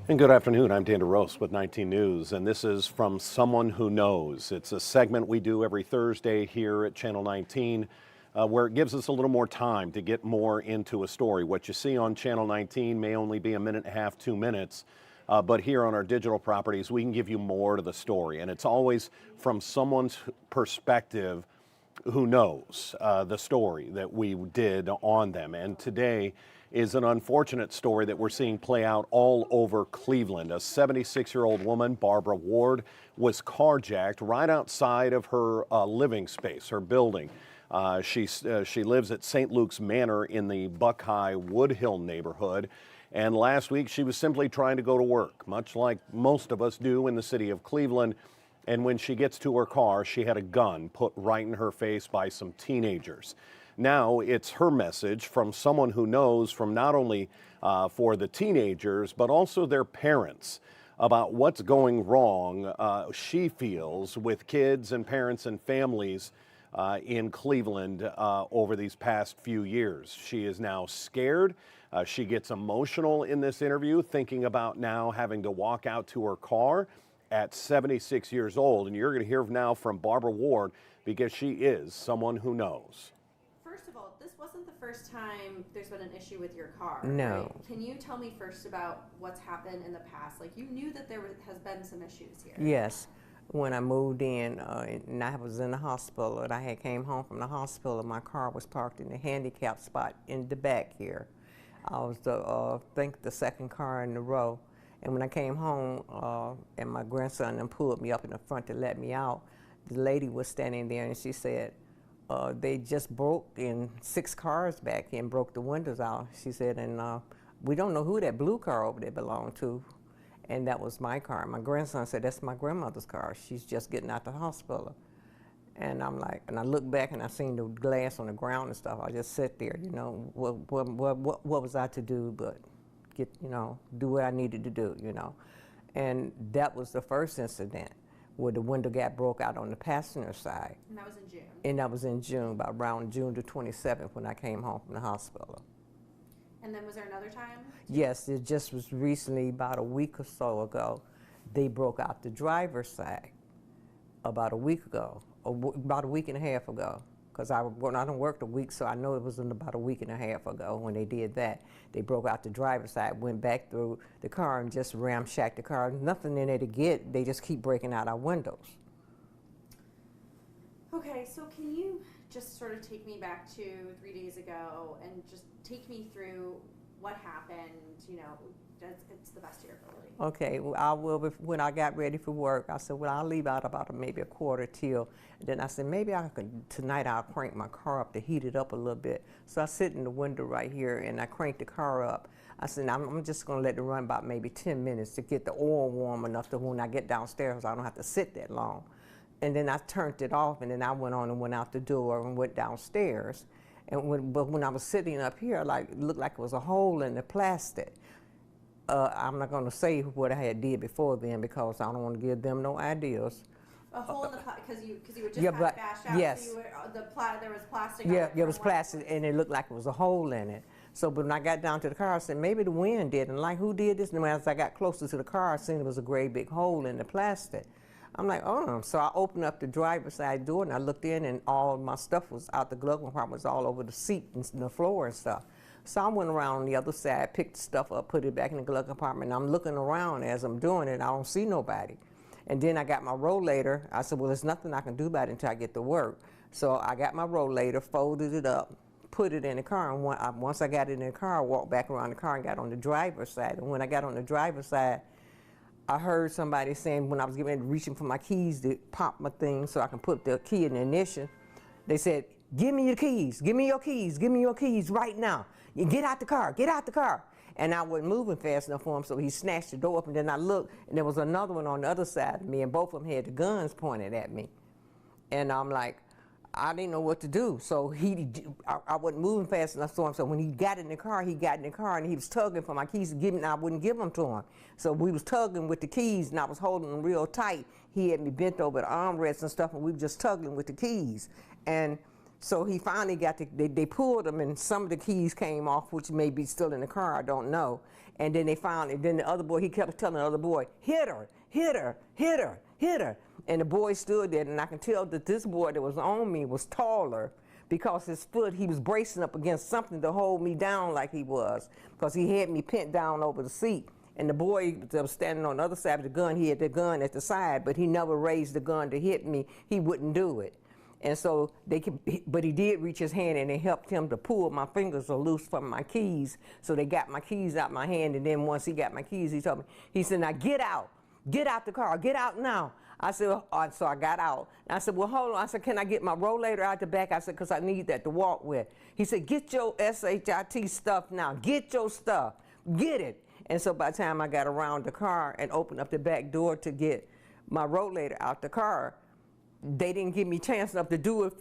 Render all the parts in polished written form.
And good afternoon, I'm Dan DeRose with 19 News, and this is From Someone Who Knows. It's a segment we do every Thursday here at Channel 19 where it gives us a little more time to get more into a story. What you see on Channel 19 may only be a minute and a half, 2 minutes, but here on our digital properties, we can give you more to the story, and it's always from someone's perspective who knows the story that we did on them. And today is an unfortunate story that we're seeing play out all over Cleveland. A 76-year-old woman, Barbara Ward, was carjacked right outside of her living space, her building. She lives at St. Luke's Manor in the Buckeye Woodhill neighborhood. And last week she was simply trying to go to work, much like most of us do in the city of Cleveland. And when she gets to her car, she had a gun put right in her face by some teenagers. Now it's her message from someone who knows, from not only for the teenagers, but also their parents, about what's going wrong, she feels, with kids and parents and families in Cleveland over these past few years. She is now scared. She gets emotional in this interview, thinking about now having to walk out to her car at 76 years old. And you're going to hear now from Barbara Ward, because she is someone who knows. First of all, this wasn't the first time there's been an issue with your car. No. Right? Can you tell me first about what's happened in the past? Like, you knew that there has been some issues here. Yes. When I moved in, and I was in the hospital, and I had came home from the hospital, and my car was parked in the handicap spot in the back here. I was I think the second car in the row. And when I came home, and my grandson pulled me up in the front to let me out, the lady was standing there, and she said, they just broke in 6 cars back here and broke the windows out. She said, and we don't know who that blue car over there belonged to. And that was my car. My grandson said, that's my grandmother's car. She's just getting out the hospital. And I'm like, and I looked back and I seen the glass on the ground and stuff. I just sit there, you know, what was I to do but get, you know, do what I needed to do, you know. And that was the first incident where the window got broke out on the passenger side. And that was in June? And that was in June, about around June the 27th when I came home from the hospital. And then was there another time? Yes, it just was recently, about a week or so ago, they broke out the driver's side about a week ago, about a week and a half ago. Because I done worked a week, so I know it was about a week and a half ago when they did that. They broke out the driver's side, went back through the car and just ramshacked the car. Nothing in there to get, they just keep breaking out our windows. Okay, so can you just sort of take me back to 3 days ago and just take me through what happened, you know, it's the best of your ability. Okay, well, I will, when I got ready for work, I said, well, I'll leave out about maybe a quarter till. And then I said, maybe tonight I'll crank my car up to heat it up a little bit. So I sit in the window right here and I cranked the car up. I said, I'm just gonna let it run about maybe 10 minutes to get the oil warm enough to when I get downstairs, I don't have to sit that long. And then I turned it off, and then I went on and went out the door and went downstairs. And but when I was sitting up here, like, it looked like it was a hole in the plastic. I'm not going to say what I had did before then because I don't want to give them no ideas. A hole in the because you were just yeah, kind of bashed out. Yes. So you were, there was plastic. Yeah, on it was plastic, and it looked like it was a hole in it. So, but when I got down to the car, I said, maybe the wind did. And like, who did this? And as I got closer to the car, I seen it was a great big hole in the plastic. I'm like, oh. So I opened up the driver's side door, and I looked in, and all my stuff was out the glove compartment, was all over the seat and the floor and stuff. So I went around on the other side, picked the stuff up, put it back in the glove compartment, and I'm looking around as I'm doing it. I don't see nobody. And then I got my rollator. I said, well, there's nothing I can do about it until I get to work. So I got my rollator, folded it up, put it in the car, and once I got it in the car, I walked back around the car and got on the driver's side. And when I got on the driver's side, I heard somebody saying, when I was getting ready, reaching for my keys to pop my thing so I can put the key in the ignition, they said, give me your keys, give me your keys, give me your keys right now. You get out the car, get out the car. And I wasn't moving fast enough for him, so he snatched the door up, and then I looked, and there was another one on the other side of me, and both of them had the guns pointed at me. And I'm like, I didn't know what to do. So I wasn't moving fast enough for him. So when he got in the car, and he was tugging for my keys to give me, and I wouldn't give them to him. So we was tugging with the keys, and I was holding them real tight. He had me bent over the armrests and stuff, and we were just tugging with the keys. And So he finally got they pulled him, and some of the keys came off, which may be still in the car, I don't know. And then then the other boy, he kept telling the other boy, hit her, hit her, hit her, hit her. And the boy stood there, and I can tell that this boy that was on me was taller, because his foot, he was bracing up against something to hold me down like he was, because he had me pinned down over the seat. And the boy that was standing on the other side of the gun, he had the gun at the side, but he never raised the gun to hit me. He wouldn't do it. And so but he did reach his hand, and it helped him to pull my fingers loose from my keys. So they got my keys out my hand, and then once he got my keys, he told me, he said, now get out the car, get out now. I said, so I got out. And I said, well, hold on. I said, can I get my rollator out the back? I said, because I need that to walk with. He said, get your SHIT stuff now. Get your stuff. Get it. And so by the time I got around the car and opened up the back door to get my rollator out the car, they didn't give me a chance enough to do it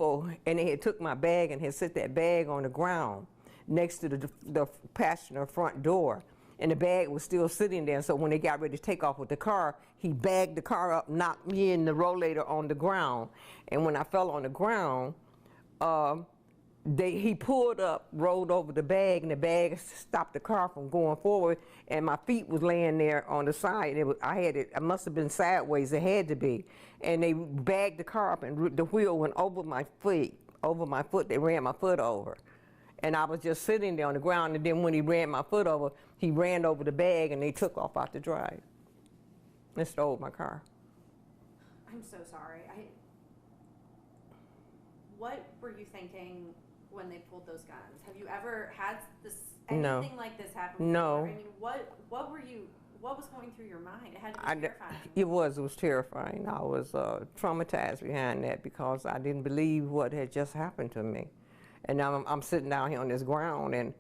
and they had took my bag and had set that bag on the ground next to the passenger front door. And the bag was still sitting there, so when they got ready to take off with the car, he bagged the car up, knocked me and the rollator on the ground. And when I fell on the ground, he pulled up, rolled over the bag, and the bag stopped the car from going forward, and my feet was laying there on the side. I must have been sideways, it had to be. And they bagged the car up, and the wheel went over my foot, they ran my foot over. And I was just sitting there on the ground, and then when he ran my foot over, he ran over the bag, and they took off out the drive and stole my car. I'm so sorry. What were you thinking when they pulled those guns? Have you ever had anything like this happen? No. I mean, what was going through your mind? It had to be terrifying. It was terrifying. I was traumatized behind that, because I didn't believe what had just happened to me. And now I'm sitting down here on this ground, and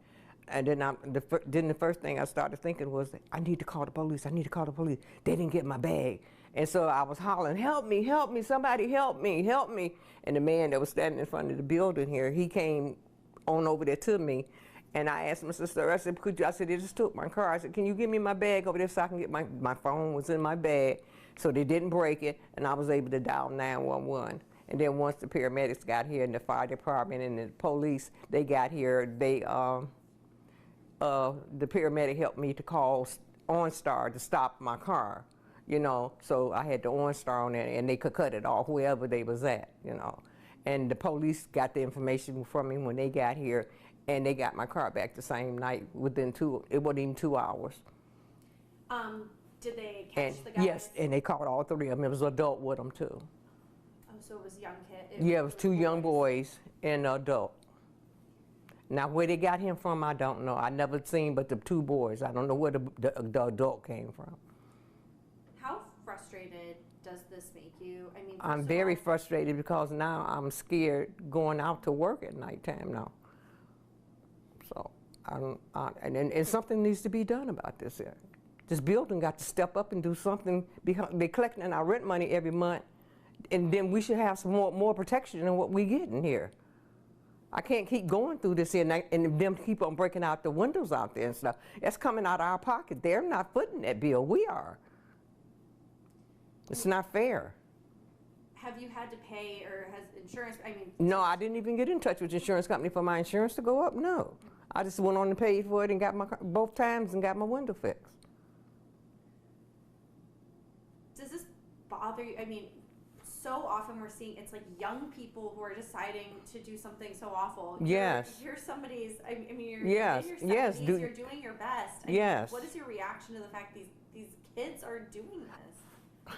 then the first thing I started thinking was, I need to call the police. I need to call the police. They didn't get my bag. And so I was hollering, help me, somebody help me, help me. And the man that was standing in front of the building here, he came on over there to me, and I asked my sister, I said, they just took my car. I said, can you give me my bag over there so I can get my phone was in my bag. So they didn't break it, and I was able to dial 911. And then once the paramedics got here, and the fire department and the police, they got here, the paramedic helped me to call OnStar to stop my car, you know. So I had the OnStar on there, and they could cut it off wherever they was at, you know. And the police got the information from me when they got here, and they got my car back the same night it wasn't even 2 hours. Did they catch the guys? Yes, and they caught all three of them. It was an adult with them too. So it was young kid? Yeah, it was two young boys and an adult. Now, where they got him from, I don't know. I never seen but the two boys. I don't know where the adult came from. How frustrated does this make you? I mean, I'm very frustrated, because now I'm scared going out to work at nighttime now. So, and something needs to be done about this here. This building got to step up and do something, because they're collecting our rent money every month. And then we should have some more protection than what we get in here. I can't keep going through this here, and them keep on breaking out the windows out there and stuff. That's coming out of our pocket. They're not footing that bill. We are. It's not fair. Have you had to pay, or has insurance, No, I didn't even get in touch with the insurance company for my insurance to go up, no. I just went on and paid for it and got my car both times and got my window fixed. Does this bother you? I mean, so often we're seeing it's like young people who are deciding to do something so awful. Yes. You're somebody's, you're yes. in your 70s, yes. you're doing your best. Yes. What is your reaction to the fact these kids are doing this?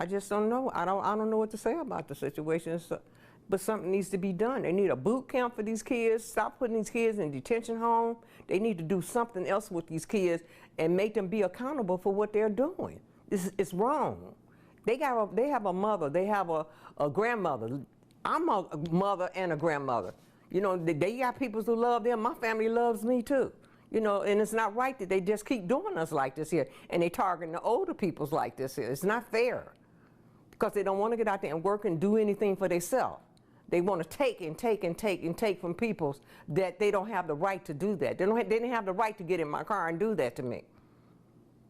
I just don't know. I don't know what to say about the situation. But something needs to be done. They need a boot camp for these kids. Stop putting these kids in detention home. They need to do something else with these kids and make them be accountable for what they're doing. It's wrong. They have a mother. They have a grandmother. I'm a mother and a grandmother. You know, they got people who love them. My family loves me too. You know, and it's not right that they just keep doing us like this here, and they targeting the older peoples like this here. It's not fair, because they don't want to get out there and work and do anything for themselves. They want to take and take and take and take from peoples that they don't have the right to do that. They didn't have the right to get in my car and do that to me.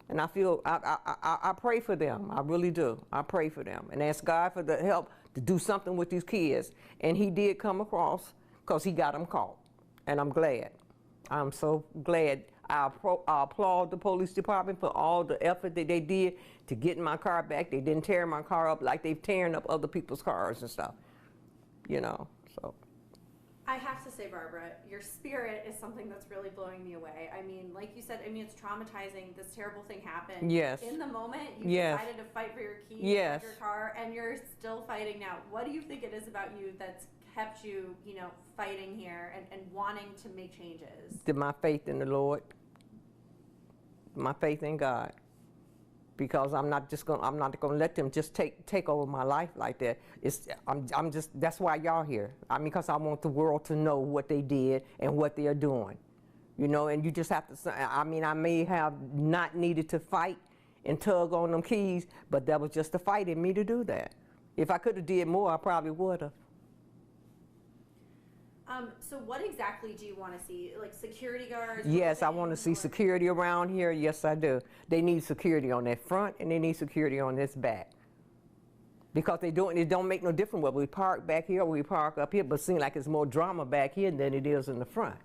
And I pray for them. I really do. I pray for them and ask God for the help to do something with these kids. And he did come across because he got them caught. And I'm glad. I'm so glad. I applaud the police department for all the effort that they did to get my car back. They didn't tear my car up like they've tearing up other people's cars and stuff, you know, so. I have to say, Barbara, your spirit is something that's really blowing me away. I mean, like you said, I mean, it's traumatizing. This terrible thing happened. Yes. In the moment, you Yes. decided to fight for your keys, Yes. for your car, and you're still fighting now. What do you think it is about you that's kept you, you know, fighting here and wanting to make changes? My faith in the Lord, my faith in God, because I'm not gonna let them just take over my life like that. I'm just, that's why y'all here. I mean, because I want the world to know what they did and what they are doing, you know. And you just have to. I mean, I may have not needed to fight and tug on them keys, but that was just a fight in me to do that. If I could have did more, I probably would have. So what exactly do you want to see? Like security guards? Yes, I want to see or- security around here. Yes, I do. They need security on that front and they need security on this back. Because it don't make no difference whether we park back here or we park up here, but it seems like it's more drama back here than it is in the front.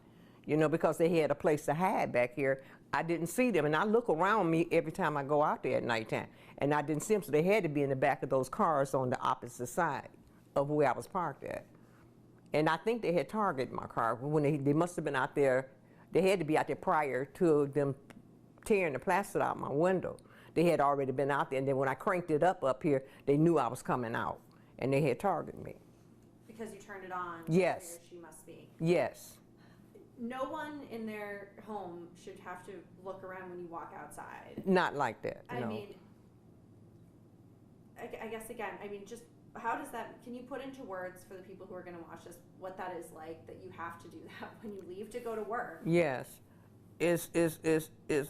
You know, because they had a place to hide back here. I didn't see them, and I look around me every time I go out there at nighttime, and I didn't see them, so they had to be in the back of those cars on the opposite side of where I was parked at. And I think they had targeted my car when they must have been out there. They had to be out there prior to them tearing the plastic out my window. They had already been out there, and then when I cranked it up here, they knew I was coming out, and they had targeted me. Because you turned it on. Yes. She must be. Yes. No one in their home should have to look around when you walk outside. Not like that, I no. mean, I guess again, I mean, just how does that, can you put into words for the people who are going to watch this what that is like, that you have to do that when you leave to go to work? Yes. It's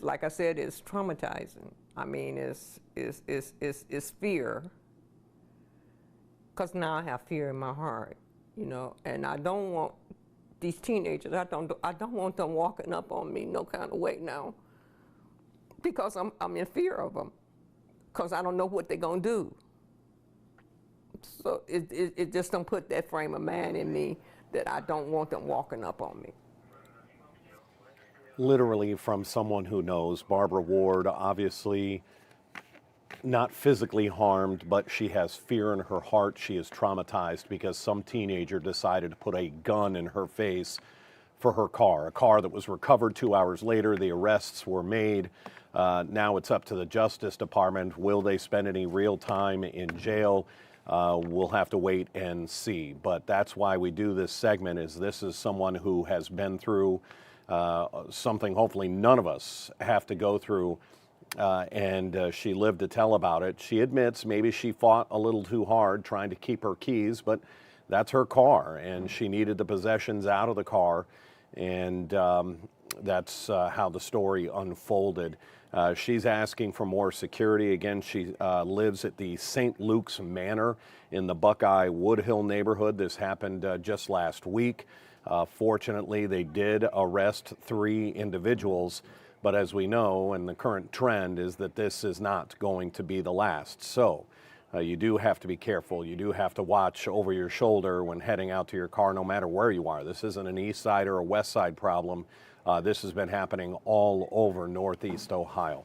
like I said, it's traumatizing. I mean, it's fear. Because now I have fear in my heart, you know, and I don't want these teenagers, I don't want them walking up on me no kind of way now, because I'm in fear of them, because I don't know what they're going to do. So it just don't put that frame of mind in me that I don't want them walking up on me. Literally from someone who knows. Barbara Ward, obviously not physically harmed, but she has fear in her heart. She is traumatized because some teenager decided to put a gun in her face for her car, a car that was recovered 2 hours later. The arrests were made. Now it's up to the Justice Department. Will they spend any real time in jail? We'll have to wait and see. But that's why we do this segment, is this is someone who has been through something hopefully none of us have to go through. And she lived to tell about it. She admits maybe she fought a little too hard trying to keep her keys, but that's her car, and she needed the possessions out of the car, and that's how the story unfolded. She's asking for more security. Again, she lives at the St. Luke's Manor in the Buckeye Woodhill neighborhood. This happened just last week. Fortunately, they did arrest 3 individuals. But as we know, and the current trend is that this is not going to be the last. So you do have to be careful. You do have to watch over your shoulder when heading out to your car, no matter where you are. This isn't an east side or a west side problem. This has been happening all over Northeast Ohio.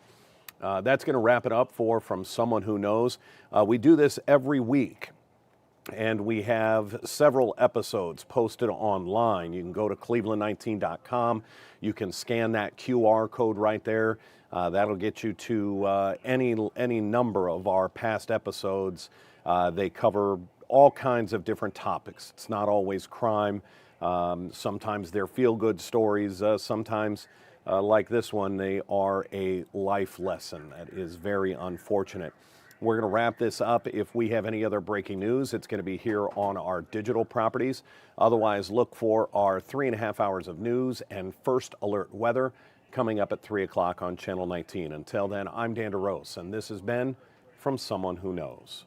That's going to wrap it up for From Someone Who Knows. We do this every week, and we have several episodes posted online. You can go to cleveland19.com. You can scan that QR code right there. That'll get you to any number of our past episodes. They cover all kinds of different topics. It's not always crime. Sometimes they're feel-good stories. Sometimes, like this one, they are a life lesson. That is very unfortunate. We're going to wrap this up. If we have any other breaking news, it's going to be here on our digital properties. Otherwise, look for our 3.5 hours of news and first alert weather coming up at 3 o'clock on Channel 19. Until then, I'm Dan DeRose, and this has been From Someone Who Knows.